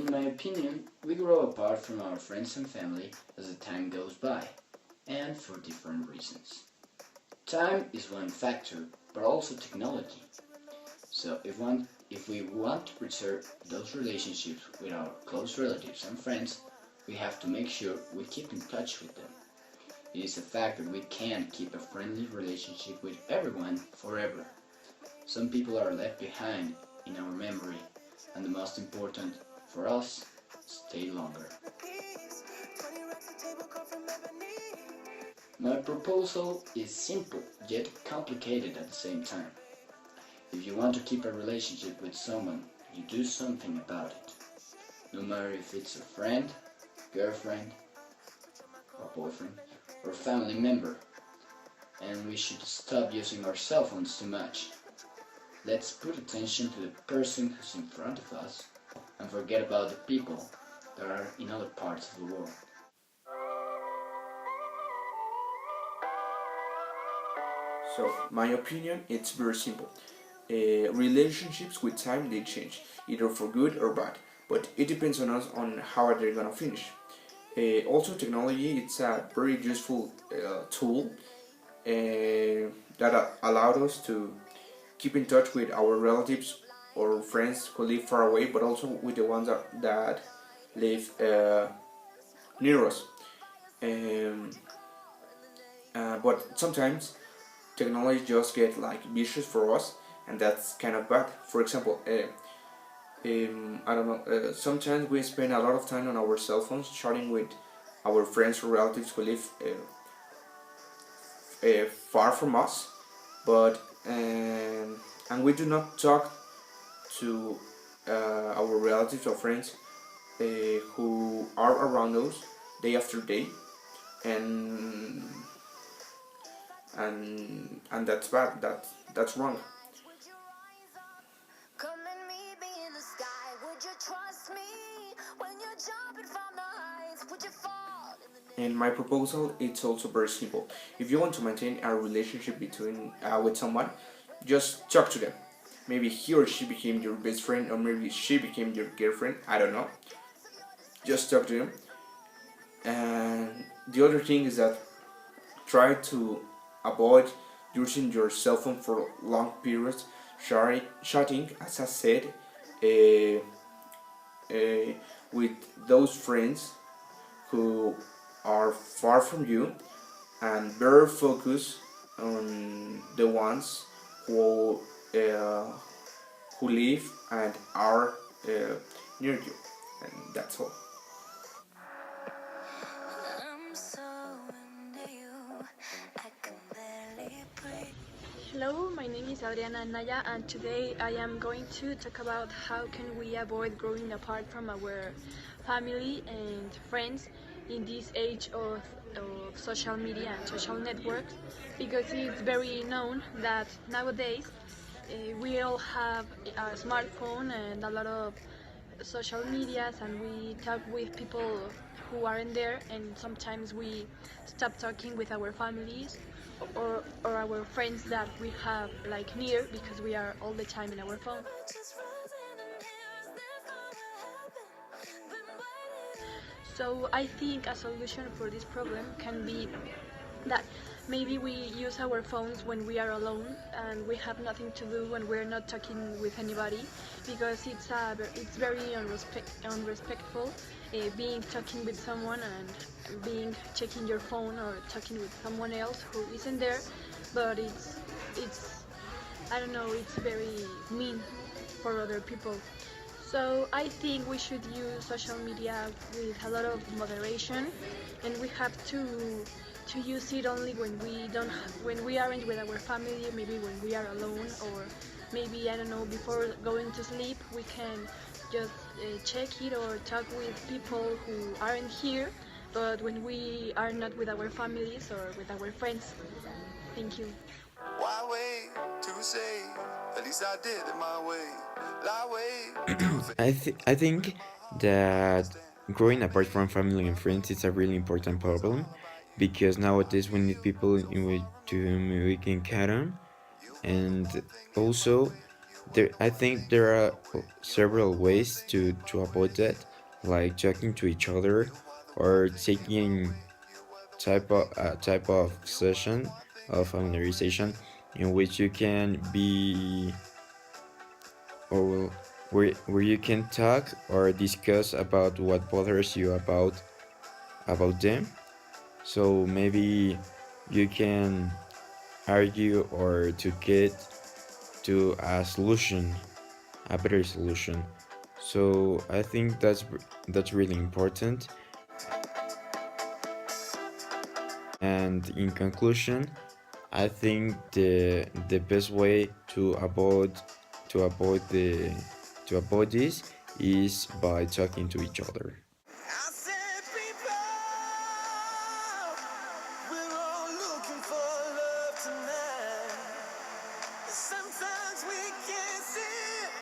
In my opinion, we grow apart from our friends and family as the time goes by, and for different reasons. Time is one factor, but also technology. So if we want to preserve those relationships with our close relatives and friends, we have to make sure we keep in touch with them. It is a fact that we can't keep a friendly relationship with everyone forever. Some people are left behind in our memory, and the most important for us, stay longer. My proposal is simple yet complicated at the same time. If you want to keep a relationship with someone, you do something about it. No matter if it's a friend, girlfriend, or boyfriend, or family member. And we should stop using our cell phones too much. Let's put attention to the person who's in front of us and forget about the people that are in other parts of the world. So, my opinion, it's very simple. Relationships with time they change, either for good or bad, but it depends on us on how they're gonna finish. Also, technology it's a very useful tool that allowed us to keep in touch with our relatives or friends who live far away, but also with the ones that live near us. Um, but sometimes technology just get like vicious for us, and that's kind of bad. For example, I don't know. Sometimes we spend a lot of time on our cell phones chatting with our friends or relatives who live far from us, but and we do not talk to our relatives or friends who are around us day after day, and and that's bad. That's wrong. And my proposal it's also very simple. If you want to maintain a relationship between with someone, just talk to them. Maybe he or she became your best friend, or maybe she became your girlfriend. I don't know. Just talk to them. And the other thing is that try to avoid using your cell phone for long periods. Chatting, as I said, uh, uh, with those friends who are far from you, and very focus on the ones who uh, who live and are near you, and that's all. Hello, my name is Adriana Naya, and today I am going to talk about how can we avoid growing apart from our family and friends in this age of social media and social networks, because it's very known that nowadays we all have a smartphone and a lot of social medias, and we talk with people who aren't there, and sometimes we stop talking with our families or our friends that we have like near, because we are all the time in our phone. So I think a solution for this problem can be that maybe we use our phones when we are alone and we have nothing to do when we're not talking with anybody, because it's very unrespectful being talking with someone and being checking your phone or talking with someone else who isn't there. But it's I don't know, it's very mean for other people. So I think we should use social media with a lot of moderation, and we have to use it only when when we aren't with our family, maybe when we are alone, or maybe I don't know, before going to sleep we can just check it or talk with people who aren't here, but when we are not with our families or with our friends. Thank you. Why wait to say? At least I did it my way. Lie way to I think that growing apart from family and friends is a really important problem because nowadays we need people in which to whom we can count on, and also I think there are several ways to avoid that. like talking to each other or taking type of session of familiarization in which you can be or where you can talk or discuss about what bothers you about them. So maybe you can argue or to get to a solution, a better solution. So I think that's really important. And in conclusion, I think the best way to avoid the to avoid this is by talking to each other. I said, people, we're all looking for love tonight. Sometimes we can't.